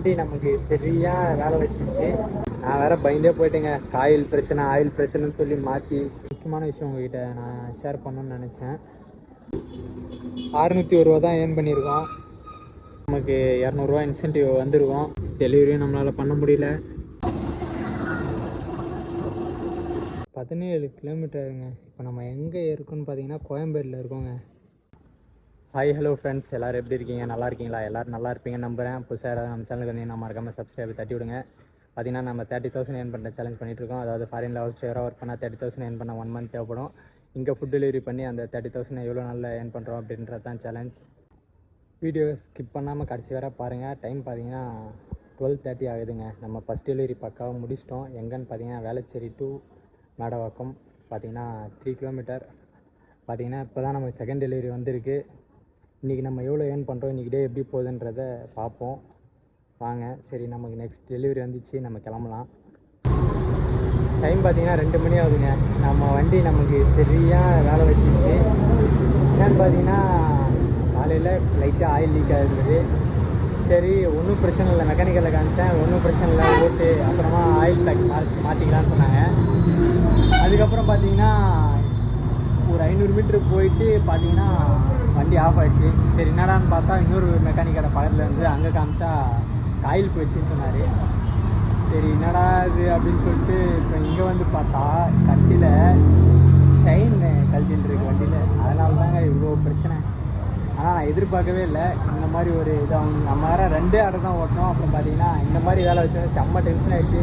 வண்டி நமக்கு சரியாக வேலை வச்சுருச்சு. நான் வேறு பயந்தே போயிட்டேங்க. ஆயில் பிரச்சனைன்னு சொல்லி மாற்றி. முக்கியமான விஷயம் உங்ககிட்ட நான் ஷேர் பண்ணணும்னு நினச்சேன். 601 ரூபா தான் ஏர்ன் பண்ணியிருக்கோம். நமக்கு 200 இன்சென்டிவ் வந்திருக்கோம். டெலிவரியும் நம்மளால் பண்ண முடியல. 17 கிலோமீட்டருங்க. இப்போ நம்ம எங்கே இருக்கோன்னு பார்த்தீங்கன்னா கோயம்பேடில் இருக்கோங்க. ஹாய் ஹலோ ஃப்ரெண்ட்ஸ், எல்லோரும் எப்படி இருக்கீங்க? நல்லா இருக்கீங்களா? எல்லோரும் நல்லா இருப்பீங்கன்னு நம்புகிறேன். புதுசாக யாராவது நம்ம சேனலுக்கு வந்தீங்கன்னா மறக்காமல் சப்ஸ்கிரைப் தட்டி விடுங்க. பார்த்தீங்கன்னா நம்ம 30,000 ஏர்ன் பண்ணுற சேலஞ்ச் பண்ணிகிட்ருக்கோம். அதாவது ஃபாரினில் ஹவுஸ்ஃபேராக ஒர்க் பண்ணால் 30,000 ஏர்ன் பண்ண 1 மந்த் தேவைப்படும். இங்கே ஃபுட் டெலிவரி பண்ணி அந்த 30,000 எவ்வளோ நாளில் ஏர்ன் பண்ணுறோம் அப்படின்றது தான் சேலஞ்ச். வீடியோ ஸ்கிப் பண்ணாமல் கடைசி வர பாருங்கள். டைம் பார்த்தீங்கன்னா 12:30 ஆகுதுங்க. நம்ம ஃபஸ்ட் டெலிவரி பக்காவாக முடிச்சிட்டோம். எங்கன்னு பார்த்தீங்கன்னா வேளச்சேரி டு மேடவாக்கம் பார்த்தீங்கன்னா 3 கிலோமீட்டர். பார்த்தீங்கன்னா இப்போ தான் நமக்கு செகண்ட் டெலிவரி வந்திருக்கு. இன்றைக்கி நம்ம எவ்வளோ ஏர்ன் பண்ணுறோம், இன்றைக்கி டே எப்படி போகுதுன்றதை பார்ப்போம் வாங்க. சரி, நமக்கு நெக்ஸ்ட் டெலிவரி வந்துச்சு, நம்ம கிளம்பலாம். டைம் பார்த்தீங்கன்னா 2 மணி ஆகுதுங்க. நம்ம வண்டி நமக்கு சரியாக வேலை வச்சுருச்சு. என்னென்னு பார்த்தீங்கன்னா காலையில் லைட்டாக ஆயில் லீக் ஆகிருந்தது. சரி, ஒன்றும் பிரச்சனை இல்லை, மெக்கானிக்கலில் காமிச்சேன், ஒன்றும் பிரச்சனை இல்லை, ஓட்டு அப்புறமா ஆயில் பேக் மாற்றிக்கலான்னு சொன்னாங்க. அதுக்கப்புறம் பார்த்தீங்கன்னா ஒரு 500 மீட்ரு போயிட்டு பார்த்தீங்கன்னா வண்டி ஆஃப் ஆகிடுச்சு. சரி, என்னடான்னு பார்த்தா இன்னொரு மெக்கானிக்கோட பக்கத்தில் வந்து அங்கே காமிச்சா ஆயில் போயிடுச்சின்னு சொன்னார். சரி, என்னடா இது அப்படின்னு சொல்லிட்டு இப்போ இங்கே வந்து பார்த்தா கடைசியில் செயின் கழட்டின்னு இருக்கு வண்டியில். அதனால தாங்க இவ்வளோ பிரச்சனை. ஆனால் நான் எதிர்பார்க்கவே இல்லை இந்த மாதிரி ஒரு இது. நம்ம வேறு 2 ஆர்டர் தான் ஓட்டணும். அப்புறம் பார்த்தீங்கன்னா இந்த மாதிரி வேலை வச்சோன்னா செம்ம டென்ஷன் ஆகிடுச்சு.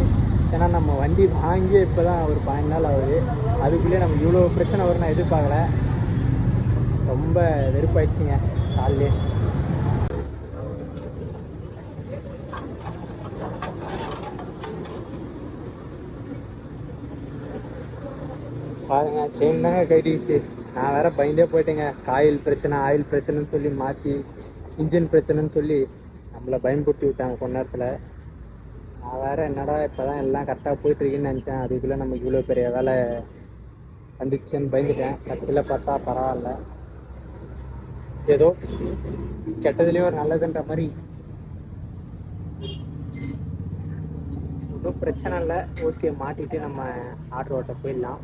ஏன்னா நம்ம வண்டி வாங்கியே இப்போ தான் ஒரு 12 நாள் ஆகுது. அதுக்குள்ளேயே நம்ம இவ்வளோ பிரச்சனை வரும் நான் எதிர்பார்க்கல. ரொம்ப வெறுப்பாயிடுச்சுங்க காலையிலே. பாருங்க, செயின் தாங்க கட்டிடுச்சு. நான் வேறு பயந்தே போயிட்டேங்க. ஆயில் பிரச்சனைன்னு சொல்லி மாற்றி இன்ஜின் பிரச்சனைன்னு சொல்லி நம்மளை பயன்படுத்தி விட்டாங்க கொஞ்ச நேரத்தில். நான் வேறு என்னடா இப்போ தான் எல்லாம் கரெக்டாக போயிட்டுருக்குன்னு நினச்சேன். அதுக்குள்ளே நமக்கு இவ்வளோ பெரிய வேலை வந்துடுச்சுன்னு பயந்துட்டேன். கடைசியில் பார்த்தா பரவாயில்ல, ஏதோ கெட்டதுலேயும் ஒரு நல்லதுன்ற மாதிரி. எதுவும் பிரச்சனை இல்லை, ஓகே. மாட்டிட்டு நம்ம ஆர்டர் ஓட்ட போயிடலாம்.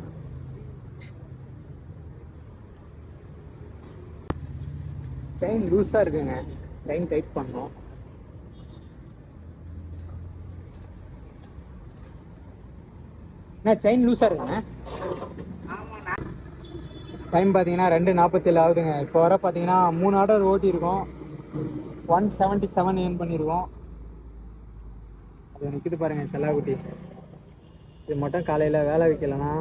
செயின் லூஸாக இருக்குங்க, செயின் டைட் பண்ணோம். செயின் லூஸாக இருக்குங்க. டைம் பார்த்தீங்கன்னா 2:47 ஆகுதுங்க. இப்போ வர பார்த்தீங்கன்னா 3 ஆர்டர் ஓட்டியிருக்கோம். 177 ஏர்ன் பண்ணியிருக்கோம். அது நிற்கிது பாருங்கள் செல்லாக்குட்டி. இது மட்டும் காலையில் வேலை வைக்கலைன்னா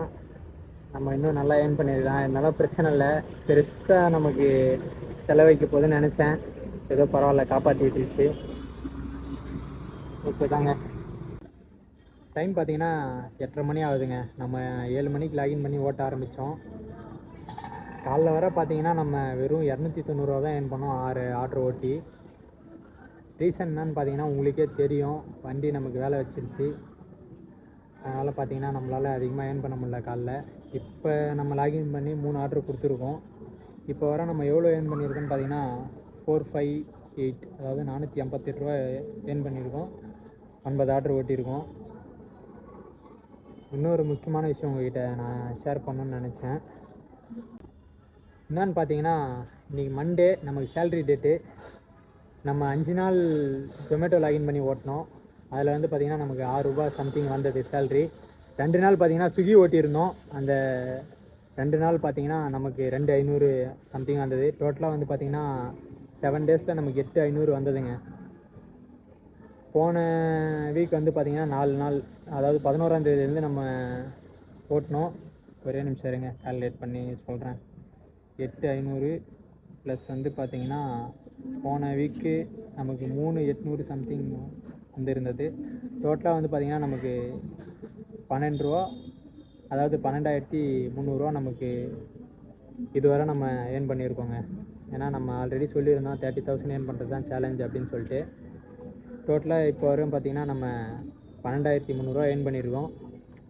நம்ம இன்னும் நல்லா ஏர்ன் பண்ணிடலாம். இதனால பிரச்சனை இல்லை, பெருசாக நமக்கு செலவைக்க போகுதுன்னு நினச்சேன். ஏதோ பரவாயில்ல, காப்பாற்றிட்டுருச்சு. ஓகே தாங்க. டைம் பார்த்தீங்கன்னா 8:30 மணி ஆகுதுங்க. நம்ம 7 மணிக்கு லாகின் பண்ணி ஓட்ட ஆரம்பித்தோம். காலைல வர பார்த்தீங்கன்னா நம்ம வெறும் 290 ரூபா தான் ஏர்ன் பண்ணோம் 6 ஆர்டர் ஓட்டி. ரீசன் என்னன்னு பார்த்தீங்கன்னா உங்களுக்கே தெரியும், வண்டி நமக்கு வேலை வச்சிருச்சு. அதனால் பார்த்தீங்கன்னா நம்மளால் அதிகமாக ஏர்ன் பண்ண முடியல காலைல. இப்போ நம்ம லாகின் பண்ணி 3 ஆர்டர் கொடுத்துருக்கோம். இப்போ வர நம்ம எவ்வளோ ஏர்ன் பண்ணியிருக்கோன்னு பார்த்தீங்கன்னா 458, அதாவது 458 ரூபா ஏர்ன் பண்ணியிருக்கோம். 9 ஆர்டர் ஓட்டியிருக்கோம். இன்னொரு முக்கியமான விஷயம் உங்ககிட்ட நான் ஷேர் பண்ணணுன்னு நினச்சேன். என்னன்னு பார்த்தீங்கன்னா இன்றைக்கி மண்டே, நமக்கு சேலரி டேட்டு. நம்ம 5 நாள் ஜொமேட்டோ லாகின் பண்ணி ஓட்டினோம். அதில் வந்து பார்த்திங்கன்னா நமக்கு 6 ரூபா சம்திங் வந்தது சேலரி. 2 நாள் பார்த்திங்கன்னா ஸ்விக்கி ஓட்டியிருந்தோம். அந்த 2 நாள் பார்த்திங்கன்னா நமக்கு 2,500 சம்திங் வந்தது. டோட்டலாக வந்து பார்த்திங்கன்னா 7 டேஸில் நமக்கு 8,500 வந்ததுங்க. போன வீக் வந்து பார்த்திங்கன்னா 4 நாள், அதாவது 11ஆம் தேதியிலேருந்து நம்ம ஓட்டினோம். ஒரே நிமிஷம் இருங்க, கால்குலேட் பண்ணி சொல்கிறேன். 8,500 ப்ளஸ் வந்து பார்த்திங்கன்னா போன வீக்கு நமக்கு 3,800 சம்திங் வந்துருந்தது. டோட்டலாக வந்து பார்த்திங்கன்னா நமக்கு 12 ரூபா, அதாவது 12,300 ரூபா நமக்கு இதுவரை நம்ம ஏர்ன் பண்ணியிருக்கோங்க. ஏன்னா நம்ம ஆல்ரெடி சொல்லியிருந்தோம் 30,000 ஏர்ன் பண்ணுறது தான் சேலஞ்ச் அப்படின்னு சொல்லிட்டு. டோட்டலாக இப்போ வரையும் பார்த்திங்கன்னா நம்ம 12,300 ரூபா ஏர்ன் பண்ணியிருக்கோம்.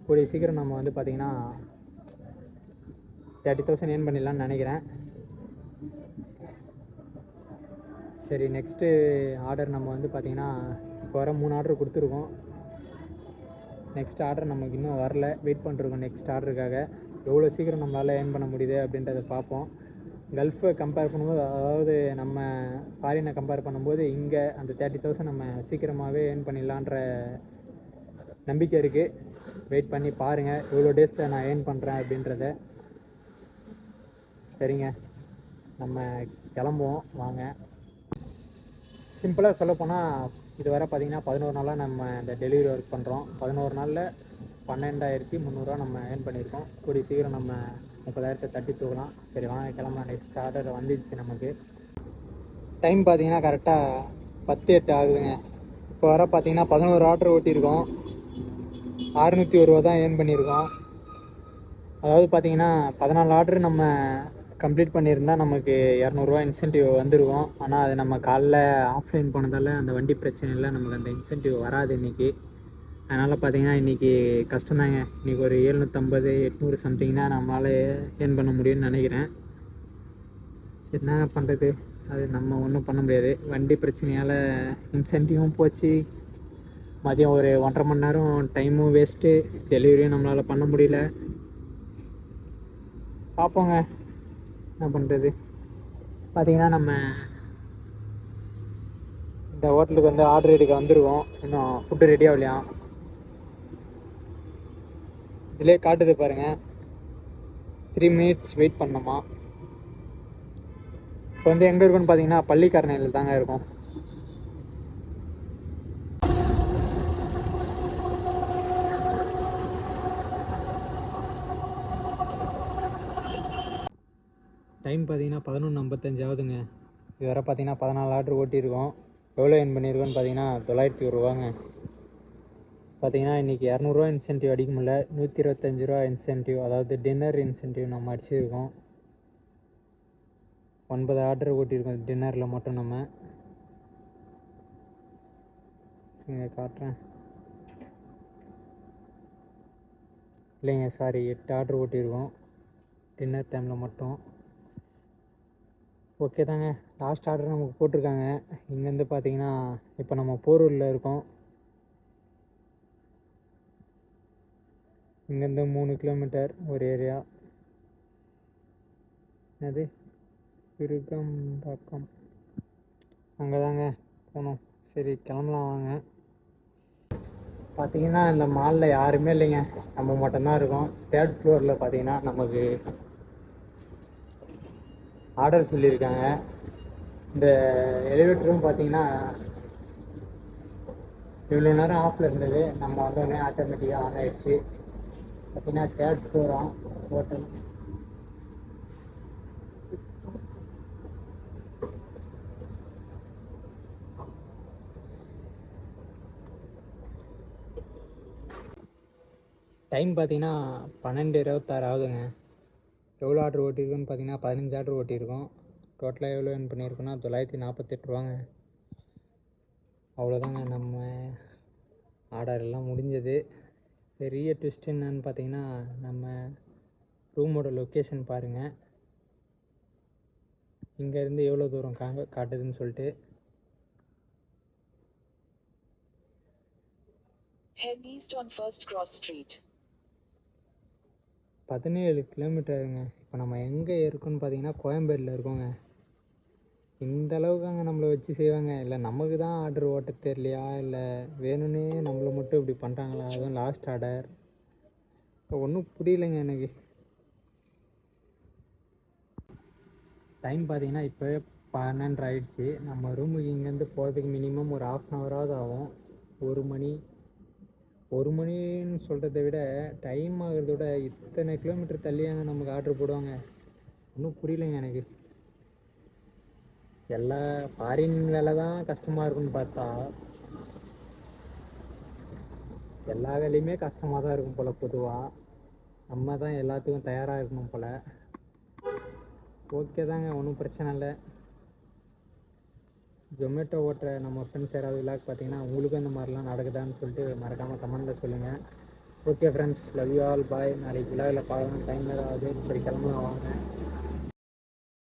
கூடிய சீக்கிரம் நம்ம வந்து பார்த்திங்கன்னா 30,000 ஏர்ன் பண்ணிடலான்னு நினைக்கிறேன். சரி, நெக்ஸ்ட்டு ஆர்டர் நம்ம வந்து பார்த்திங்கன்னா இப்போ வர 3 ஆர்டர் கொடுத்துருக்கோம். நெக்ஸ்ட் ஆர்டர் நமக்கு இன்னும் வரல, வெயிட் பண்ணிருக்கோம் நெக்ஸ்ட் ஆர்டருக்காக. எவ்வளோ சீக்கிரம் நம்மளால் ஏர்ன் பண்ண முடியுது அப்படின்றத பார்ப்போம். கல்ஃபை கம்பேர் பண்ணும்போது, அதாவது நம்ம ஃபாரினை கம்பேர் பண்ணும்போது இங்கே அந்த 30,000 நம்ம சீக்கிரமாகவே ஏர்ன் பண்ணிடலான்ற நம்பிக்கை இருக்குது. வெயிட் பண்ணி பாருங்கள் எவ்வளோ டேஸில் நான் ஏர்ன் பண்ணுறேன் அப்படின்றத. சரிங்க, நம்ம கிளம்புவோம் வாங்க. சிம்பிளாக சொல்லப்போனால் இதுவரை பார்த்திங்கன்னா 11 நாளாக நம்ம இந்த டெலிவரி ஒர்க் பண்ணுறோம். 11 நாளில் 12,300 நம்ம ஏர்ன் பண்ணியிருக்கோம். கூடிய சீக்கிரம் நம்ம 30,000 தட்டி தூக்கலாம். சரி வாங்க கிளம்பலாம். நெக்ஸ்ட் ஆர்டர் வந்துடுச்சு நமக்கு. டைம் பார்த்திங்கன்னா கரெக்டாக 10:08 ஆகுதுங்க. இப்போ வர பார்த்திங்கன்னா 11 ஆர்டர் ஓட்டியிருக்கோம். 601 ரூபா தான் ஏர்ன் பண்ணியிருக்கோம். அதாவது பார்த்திங்கன்னா 14 ஆர்டர் நம்ம கம்ப்ளீட் பண்ணியிருந்தால் நமக்கு 200 இன்சென்டிவ் வந்துருக்கும். ஆனால் அது நம்ம காலைல ஆஃப்லைன் போனதால் அந்த வண்டி பிரச்சனை இல்லை, நமக்கு அந்த இன்சென்டிவ் வராது இன்றைக்கி. அதனால் பார்த்திங்கன்னா இன்றைக்கி கஷ்டம்தாங்க. இன்றைக்கி ஒரு 750 800 சம்திங் தான் நம்மளால் ஏர்ன் பண்ண முடியும்னு நினைக்கிறேன். சரி என்ன பண்ணுறது, அது நம்ம ஒன்றும் பண்ண முடியாது. வண்டி பிரச்சனையால் இன்சென்டிவும் போச்சு, மதியம் ஒரு 1.5 மணி நேரம் டைமும் வேஸ்ட்டு, டெலிவரியும் நம்மளால் பண்ண முடியல. பார்ப்போங்க என்ன பண்ணுறது. பார்த்திங்கன்னா நம்ம இந்த ஹோட்டலுக்கு வந்து ஆர்டர் எடுக்க வந்துருக்கோம். இன்னும் ஃபுட்டு ரெடி ஆகலையா, இதிலே காட்டுது பாருங்கள். 3 மினிட்ஸ் வெயிட் பண்ணோமா. இப்போ வந்து எங்கே இருக்குன்னு பார்த்தீங்கன்னா பள்ளிக்கரணையில் தாங்க இருக்கும். டைம் பார்த்தீங்கன்னா 11:55 ஆகுதுங்க. இது வரை பார்த்தீங்கன்னா 14 ஆர்டர் ஓட்டியிருக்கோம். எவ்வளோ ஏர்ன் பண்ணியிருக்கோன்னு பார்த்தீங்கன்னா 901 ரூபாங்க. பார்த்தீங்கன்னா இன்றைக்கி 200 இன்சென்டிவ் அடிக்க முடியல, 125 ரூபா இன்சென்டிவ், அதாவது டின்னர் இன்சென்டிவ் நம்ம அடிச்சிருக்கோம். 9 ஆர்டர் ஓட்டியிருக்கோம் டின்னரில் மட்டும். நம்ம இங்கே காட்டுறேன் இல்லைங்க, சாரி 8 ஆர்டர் ஓட்டியிருக்கோம் டின்னர் டைமில் மட்டும். ஓகே தாங்க, லாஸ்ட் ஆர்டர் நமக்கு போட்டிருக்காங்க. இங்கேருந்து பார்த்தீங்கன்னா இப்போ நம்ம போரூரில் இருக்கோம். இங்கேருந்து 3 கிலோமீட்டர் ஒரு ஏரியா, அது விருகம்பாக்கம், அங்கே தாங்க போகணும். சரி கிளம்பலாம் வாங்க. பார்த்தீங்கன்னா இந்த மாலில் யாருமே இல்லைங்க, நம்ம மட்டும்தான் இருக்கோம். 3rd ஃப்ளோரில் பார்த்தீங்கன்னா நமக்கு ஆர்டர் சொல்லியிருக்காங்க. இந்த எலிவேட்டரும் பார்த்தீங்கன்னா இவ்வளோ நேரம் ஆஃபில் இருந்தது, நம்ம வந்தோடனே ஆட்டோமேட்டிக்காக ஆன் ஆகிடுச்சு. பார்த்தீங்கன்னா 3rd ஃப்ளோராக ஹோட்டல். டைம் பார்த்தீங்கன்னா 12:26 ஆகுதுங்க. எவ்வளோ ஆர்டர் ஓட்டியிருக்கோன்னு பார்த்தீங்கன்னா 15 ஆர்டர் ஓட்டியிருக்கோம். டோட்டலாக எவ்வளோ ஏர்ன் பண்ணியிருக்கோன்னா 948 ரூபாங்க. அவ்வளோதாங்க, நம்ம ஆர்டர் எல்லாம் முடிஞ்சது. பெரிய ட்விஸ்ட் என்னன்னு பார்த்தீங்கன்னா நம்ம ரூமோட லொக்கேஷன் பாருங்கள், இங்கேருந்து எவ்வளோ தூரம் காட்டுதுன்னு சொல்லிட்டு. Head east on First Cross Street. 17 கிலோமீட்டருங்க. இப்போ நம்ம எங்கே இருக்கோன்னு பார்த்தீங்கன்னா கோயம்பேடில் இருக்கோங்க. இந்த அளவுக்கு அங்கே நம்மளை வச்சு செய்வாங்க, இல்லை நமக்கு தான் ஆர்டர் ஓட்ட தெரியலையா, இல்லை வேணும்னே நம்மளை மட்டும் இப்படி பண்ணுறாங்களா? அதுவும் லாஸ்ட் ஆர்டர் ஒன்றும் புரியலைங்க எனக்கு. டைம் பார்த்தீங்கன்னா இப்போ 12 ஆகிடுச்சு. நம்ம ரூமுக்கு இங்கேருந்து போகிறதுக்கு மினிமம் ஒரு 1/2 ஹவராவது ஆகும். 1 மணின்னு சொல்கிறத விட டைம் ஆகிறத விட இத்தனை கிலோமீட்டர் தள்ளியாங்க நமக்கு ஆர்டர் போடுவாங்க. ஒன்றும் புரியலைங்க எனக்கு. எல்லா ஃபாரின் வேலை தான் கஷ்டமாக இருக்குன்னு பார்த்தா எல்லா வேலையுமே கஷ்டமாக தான் இருக்கும் போல். பொதுவாக நம்ம தான் எல்லாத்துக்கும் தயாராக இருக்கணும் போல். ஓகே தாங்க, ஒன்றும் பிரச்சனை இல்லை. ஜொமேட்டோ ஓட்டுற நம்ம ஃப்ரெண்ட்ஸ் யாராவது விளாக் பார்த்தீங்கன்னா உங்களுக்கும் இந்த மாதிரிலாம் நடக்குதான்னு சொல்லிட்டு மறக்காமல் கமெண்ட்டில் சொல்லுங்கள். Okay friends, love you all, bye. நாளைக்கு விழாவில் பார்க்கலாம். டைம் ஏதாவது சரி கிளம்பலாம் வாங்க.